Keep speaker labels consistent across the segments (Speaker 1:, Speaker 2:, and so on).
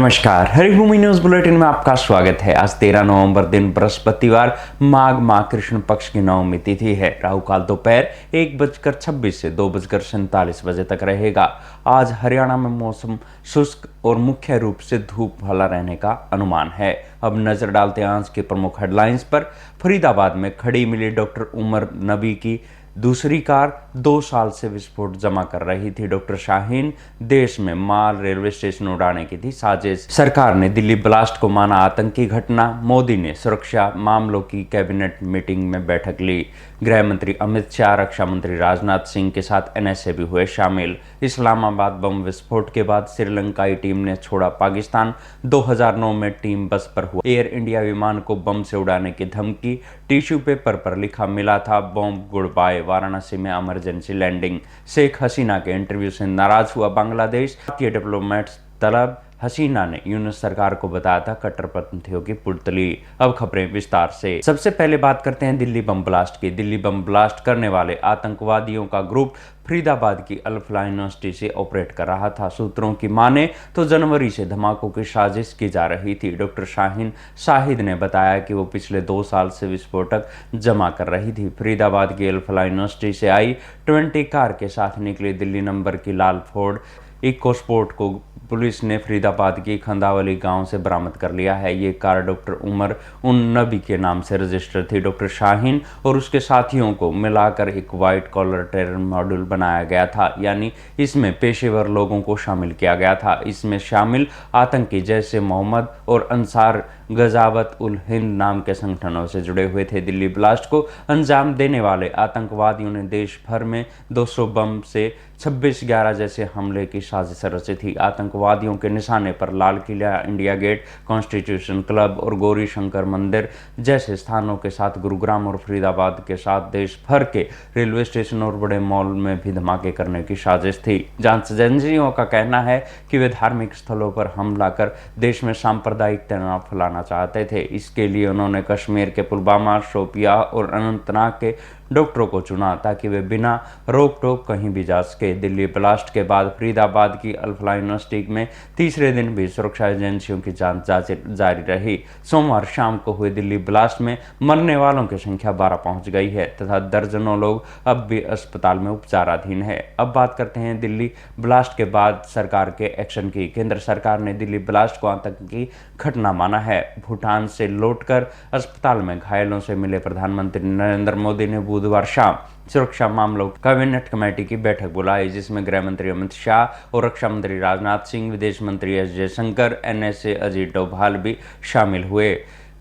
Speaker 1: नमस्कार, Haribhoomi news bulletin में आपका स्वागत है। आज 13 नवंबर दिन बृहस्पतिवार माघ माह कृष्ण पक्ष की नवमी तिथि है। राहु काल दोपहर 1:26 से 2:47 बजे तक रहेगा। आज हरियाणा में मौसम शुष्क और मुख्य रूप से धूप वाला रहने का अनुमान है। अब नजर डालते हैं आज के प्रमुख हेडलाइंस पर। फरीदाबाद में खड़ी मिली डॉक्टर उमर नबी की दूसरी कार 2 साल से विस्फोट जमा कर रही थी। डॉक्टर शाहीन देश में माल रेलवे स्टेशन उड़ाने की थी साजिश। सरकार ने दिल्ली ब्लास्ट को माना आतंकी घटना। मोदी ने सुरक्षा मामलों की कैबिनेट मीटिंग में बैठक ली। गृह मंत्री अमित शाह, रक्षा मंत्री राजनाथ सिंह के साथ एनएसए भी हुए शामिल। इस्लामाबाद बम विस्फोट के बाद श्रीलंकाई टीम ने छोड़ा पाकिस्तान। 2009 में टीम बस पर हुआ एयर इंडिया विमान को बम से उड़ाने की धमकी। टिश्यू पेपर पर लिखा मिला था बॉम्ब गुड बाय। वाराणसी में इमरजेंसी लैंडिंग। शेख हसीना के इंटरव्यू से नाराज हुआ बांग्लादेश। भारतीय डिप्लोमेट्स तलब। हसीना ने यूनुस सरकार को बताया था कट्टरपंथियों की पुतली। अब खबरें विस्तार से। सबसे पहले बात करते हैं दिल्ली बम ब्लास्ट की। दिल्ली बम ब्लास्ट करने वाले आतंकवादियों का ग्रुप फरीदाबाद की अल्फला यूनिवर्सिटी से ऑपरेट कर रहा था। सूत्रों की माने तो जनवरी से धमाकों की साजिश की जा रही थी। डॉक्टर शाहीन शाहिद ने बताया कि वो पिछले 2 साल से विस्फोटक जमा कर रही थी। फरीदाबाद की अल्फला यूनिवर्सिटी से आई 20 कार के साथ निकली दिल्ली नंबर की लाल फोर्ड इकोस्पोर्ट को पुलिस ने फरीदाबाद की खंदावली गांव से बरामद कर लिया है। ये कार डॉक्टर उमर उन नबी के नाम से रजिस्टर थी। डॉक्टर शाहीन और उसके साथियों को मिलाकर एक व्हाइट कॉलर टेरर मॉड्यूल बनाया गया था, यानी इसमें पेशेवर लोगों को शामिल किया गया था। इसमें शामिल आतंकी जैसे मोहम्मद और अंसार गजावत उल हिंद नाम के संगठनों से जुड़े हुए थे। दिल्ली ब्लास्ट को अंजाम देने वाले आतंकवादियों ने देश भर में 200 बम से 26/11 जैसे हमले की साजिश रची थी। आतंकवादियों के निशाने पर Lal Qila, India gate, constitution club और गौरी शंकर मंदिर जैसे स्थानों के साथ गुरुग्राम और फरीदाबाद के साथ देश भर के रेलवे स्टेशन और बड़े मॉल में भी धमाके करने की साजिश थी। जांच एजेंसियों का कहना है कि वे धार्मिक स्थलों पर हमला कर देश में सांप्रदायिक तनाव फैलाना चाहते थे। इसके लिए उन्होंने कश्मीर के पुलवामा, शोपिया और अनंतनाग के डॉक्टरों को चुना ताकि वे बिना रोक टोक कहीं भी जा सके। दिल्ली ब्लास्ट के बाद फरीदाबाद की अल्फला यूनिवर्सिटी में तीसरे दिन भी सुरक्षा एजेंसियों की जांच जारी रही। सोमवार शाम को हुए दिल्ली ब्लास्ट में मरने वालों की संख्या 12 पहुंच गई है तथा दर्जनों लोग अब भी अस्पताल में उपचाराधीन है। अब बात करते हैं दिल्ली ब्लास्ट के बाद सरकार के एक्शन की। केंद्र सरकार ने दिल्ली ब्लास्ट को आतंकी घटना माना है। भूटान से लौटकर अस्पताल में घायलों से मिले प्रधानमंत्री नरेंद्र मोदी ने बुधवार शाम सुरक्षा मामलों कैबिनेट कमेटी की बैठक बुलाई, जिसमें गृह मंत्री अमित शाह और रक्षा मंत्री राजनाथ सिंह, विदेश मंत्री एस जयशंकर, एनएसए अजीत डोभाल भी शामिल हुए।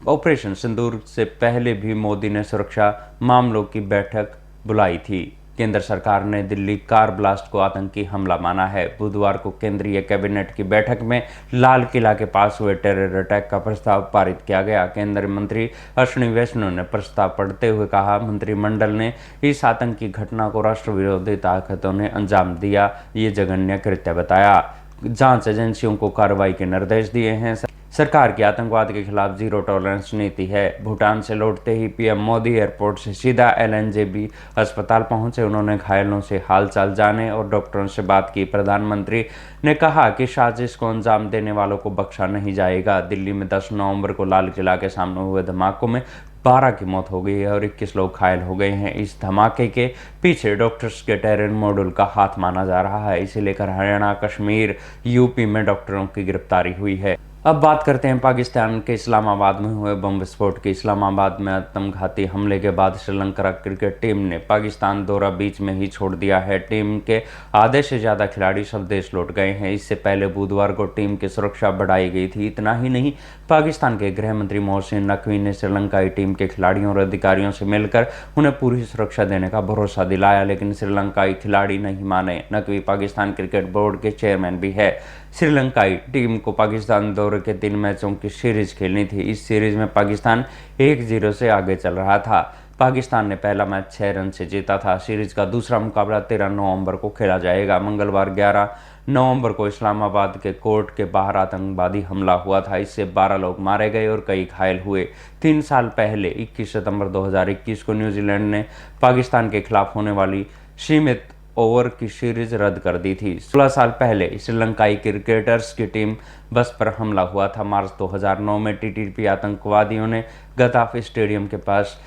Speaker 1: ऑपरेशन सिंदूर से पहले भी मोदी ने सुरक्षा मामलों की बैठक बुलाई थी। केंद्र सरकार ने दिल्ली कार ब्लास्ट को आतंकी हमला माना है। बुधवार को केंद्रीय कैबिनेट की बैठक में लाल किला के पास हुए टेरर अटैक का प्रस्ताव पारित किया गया। केंद्रीय मंत्री अश्विनी वैष्णव ने प्रस्ताव पढ़ते हुए कहा, मंत्रिमंडल ने इस आतंकी घटना को राष्ट्र विरोधी ताकतों ने अंजाम दिया, ये जघन्य कृत्य बताया। जांच एजेंसियों को कार्रवाई के निर्देश दिए हैं। सरकार की आतंकवाद के खिलाफ जीरो टॉलरेंस नीति है। भूटान से लौटते ही पीएम मोदी एयरपोर्ट से सीधा एलएनजेबी अस्पताल पहुंचे। उन्होंने घायलों से हालचाल जाने और डॉक्टरों से बात की। प्रधानमंत्री ने कहा कि साजिश को अंजाम देने वालों को बख्शा नहीं जाएगा। दिल्ली में 10 नवंबर को लाल किला के सामने हुए धमाकों में 12 की मौत हो गई है और 21 लोग घायल हो गए हैं। इस धमाके के पीछे डॉक्टर्स के टेरर मॉड्यूल का हाथ माना जा रहा है। इसे लेकर हरियाणा, कश्मीर, यूपी में डॉक्टरों की गिरफ्तारी हुई है। अब बात करते हैं पाकिस्तान के इस्लामाबाद में हुए बम विस्फोट की। इस्लामाबाद में आत्मघाती हमले के बाद श्रीलंका क्रिकेट टीम ने पाकिस्तान दौरा बीच में ही छोड़ दिया है। टीम के आधे से ज़्यादा खिलाड़ी स्वदेश लौट गए हैं। इससे पहले बुधवार को टीम की सुरक्षा बढ़ाई गई थी। इतना ही नहीं, पाकिस्तान के गृह मंत्री मोहसिन नकवी ने श्रीलंकाई टीम के खिलाड़ियों और अधिकारियों से मिलकर उन्हें पूरी सुरक्षा देने का भरोसा दिलाया, लेकिन श्रीलंकाई खिलाड़ी नहीं माने। नकवी पाकिस्तान क्रिकेट बोर्ड के चेयरमैन भी है। श्रीलंकाई टीम को पाकिस्तान दौरे के 3 मैचों की सीरीज खेलनी थी। इस सीरीज में पाकिस्तान 1-0 से आगे चल रहा था। पाकिस्तान ने पहला मैच 6 रन से जीता था। सीरीज का दूसरा मुकाबला 13 नवंबर को खेला जाएगा। मंगलवार 11 नवंबर को इस्लामाबाद के कोर्ट के बाहर आतंकवादी हमला हुआ था। इससे 12 लोग मारे गए और कई घायल हुए। 3 साल पहले 21 सितंबर 2021 को न्यूजीलैंड ने पाकिस्तान के खिलाफ होने वाली सीमित ओवर की सीरीज रद्द कर दी थी। 16 साल पहले श्रीलंकाई क्रिकेटर्स की टीम बस पर हमला हुआ था। मार्च 2009 में टीटीपी आतंकवादियों ने गद्दाफी स्टेडियम के पास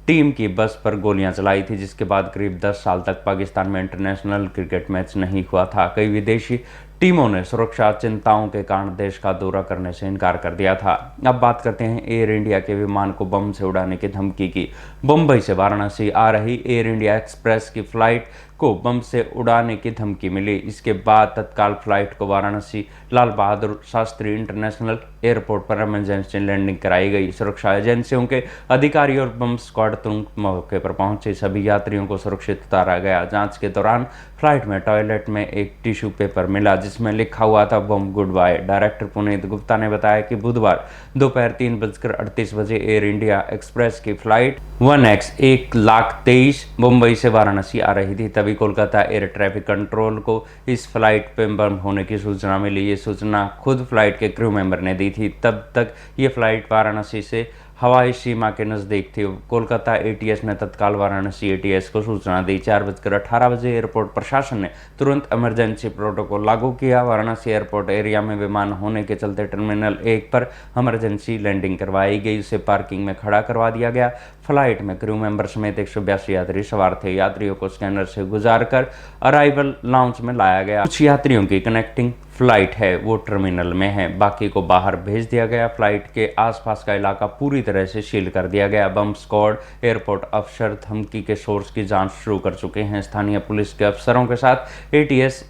Speaker 1: टीम की बस पर गोलियां चलाई थी, जिसके बाद करीब 10 साल तक पाकिस्तान में इंटरनेशनल क्रिकेट मैच नहीं हुआ था। कई विदेशी टीमों ने सुरक्षा चिंताओं के कारण देश का दौरा करने से इनकार कर दिया था। अब बात करते हैं एयर इंडिया के विमान को बम से उड़ाने की धमकी की। मुंबई से वाराणसी आ रही एयर इंडिया एक्सप्रेस की फ्लाइट को बम से उड़ाने की धमकी मिली। इसके बाद तत्काल फ्लाइट को वाराणसी लाल बहादुर शास्त्री इंटरनेशनल एयरपोर्ट पर इमरजेंसी लैंडिंग कराई गई। सुरक्षा एजेंसियों के अधिकारी और बम स्क्वाड तुरंत मौके पर पहुंचे। सभी यात्रियों को सुरक्षित उतारा गया। जांच के दौरान फ्लाइट में टॉयलेट में एक टिश्यू पेपर मिला जिसमें लिखा हुआ था bomb good bye. Director Puneet Gupta ने बताया कि बुधवार दोपहर 3:38 बजे एयर इंडिया एक्सप्रेस की फ्लाइट 1X1,23 मुंबई से वाराणसी आ रही थी। तभी कोलकाता एयर ट्रैफिक कंट्रोल को इस फ्लाइट पे बम होने की सूचना मिली। ये सूचना खुद फ्लाइट के क्रू मेंबर ने दी थी। तब तक ये फ्लाइट वाराणसी से हवाई सीमा के नज़दीक थी। कोलकाता एटीएस ने तत्काल वाराणसी एटीएस को सूचना दी। 4:18 बजे एयरपोर्ट प्रशासन ने तुरंत इमरजेंसी प्रोटोकॉल लागू किया। वाराणसी एयरपोर्ट एरिया में विमान होने के चलते टर्मिनल 1 पर इमरजेंसी लैंडिंग करवाई गई। उसे पार्किंग में खड़ा करवा दिया गया। फ्लाइट में क्रू मेंबर समेत 182 यात्री सवार थे। यात्रियों को स्कैनर से गुजारकर अराइवल लाउंज में लाया गया। कुछ यात्रियों की कनेक्टिंग फ्लाइट है वो टर्मिनल में है, बाकी को बाहर भेज दिया गया। फ्लाइट के आसपास का इलाका पूरी तरह से सील कर दिया गया। बम स्क्वाड एयरपोर्ट अफसर धमकी के सोर्स की जांच शुरू कर चुके हैं। स्थानीय पुलिस के अफसरों के साथ एटीएस,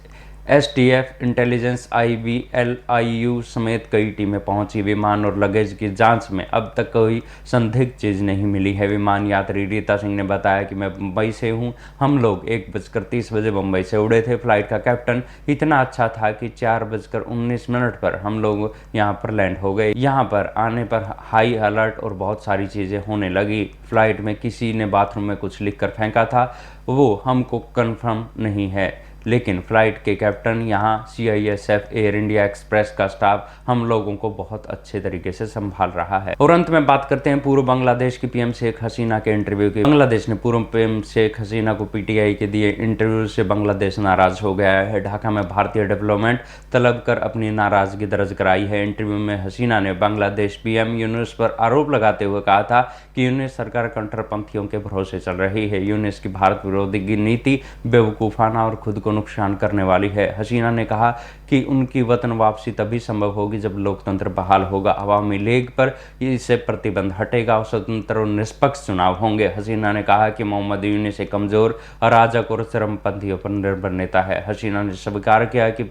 Speaker 1: एसटीएफ, इंटेलिजेंस, IBLIU समेत कई टीमें पहुंची। विमान और लगेज की जांच में अब तक कोई संदिग्ध चीज़ नहीं मिली है। विमान यात्री रीता सिंह ने बताया कि मैं मुंबई से हूं। हम लोग 1:30 बजे मुंबई से उड़े थे। फ्लाइट का कैप्टन इतना अच्छा था कि 4:19 पर हम लोग यहां पर लैंड हो गए। यहां पर आने पर हाई अलर्ट और बहुत सारी चीज़ें होने लगी। फ्लाइट में किसी ने बाथरूम में कुछ लिख कर फेंका था, वो हमको कन्फर्म नहीं है, लेकिन फ्लाइट के कैप्टन यहाँ CISF एयर इंडिया एक्सप्रेस का स्टाफ हम लोगों को बहुत अच्छे तरीके से संभाल रहा है। और अंत में बात करते हैं पूर्व बांग्लादेश की PM शेख हसीना के इंटरव्यू की। बांग्लादेश ने पूर्व PM शेख हसीना को PTI के दिए इंटरव्यू से बांग्लादेश नाराज हो गया है। ढाका में भारतीय डेवलपमेंट तलब कर अपनी नाराजगी दर्ज कराई है। इंटरव्यू में हसीना ने बांग्लादेश PM यूनुस पर आरोप लगाते हुए कहा था कि यूनुस सरकार कट्टरपंथियों के भरोसे चल रही है। यूनुस की भारत विरोधी नीति बेवकूफाना और खुद को नुकसान करने वाली है। हसीना ने कहा कि उनकी वतन वापसी तभी संभव होगी जब लोकतंत्र बहाल होगा, अवामी लीग पर इससे प्रतिबंध हटेगा और स्वतंत्र और निष्पक्ष चुनाव होंगे। हसीना ने कहा कि मोहम्मद यूनुस एक कमजोर, अराजक और चरमपंथियों पर निर्भर नेता है। हसीना ने स्वीकार किया कि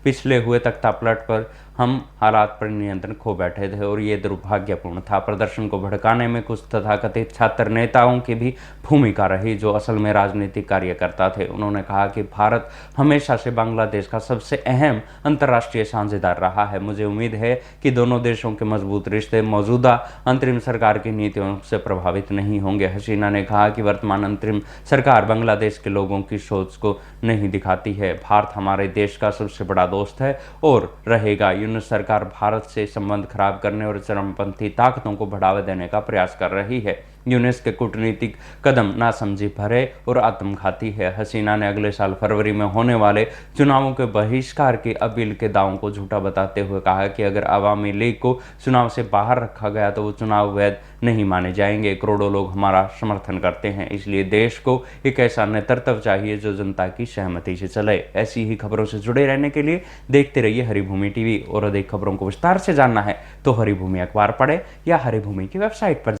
Speaker 1: पिछले हुए तख्तापलट पर हम हालात पर नियंत्रण खो बैठे थे और ये दुर्भाग्यपूर्ण था। प्रदर्शन को भड़काने में कुछ तथाकथित छात्र नेताओं की भी भूमिका रही जो असल में राजनीतिक कार्यकर्ता थे। उन्होंने कहा कि भारत हमेशा से बांग्लादेश का सबसे अहम अंतर्राष्ट्रीय साझेदार रहा है। मुझे उम्मीद है कि दोनों देशों के मजबूत रिश्ते मौजूदा अंतरिम सरकार की नीतियों से प्रभावित नहीं होंगे। हसीना ने कहा कि वर्तमान अंतरिम सरकार बांग्लादेश के लोगों की सोच को नहीं दिखाती है। भारत हमारे देश का सबसे बड़ा दोस्त है और रहेगा। यूनुस सरकार भारत से संबंध खराब करने और चरमपंथी ताकतों को बढ़ावा देने का प्रयास कर रही है। यूनुस के कूटनीतिक कदम नासमझी भरे और आत्मघाती है। हसीना ने अगले साल फरवरी में होने वाले चुनावों के बहिष्कार की अपील के दावों को झूठा बताते हुए कहा कि अगर अवामी लीग को चुनाव से बाहर रखा गया तो वो चुनाव वैध नहीं माने जाएंगे। करोड़ों लोग हमारा समर्थन करते हैं, इसलिए देश को एक ऐसा नेतृत्व चाहिए जो जनता की सहमति से चले। ऐसी ही खबरों से जुड़े रहने के लिए देखते रहिए हरिभूमि टीवी और अधिक खबरों को विस्तार से जानना है तो हरिभूमि अखबार पढ़े या हरिभूमि की वेबसाइट पर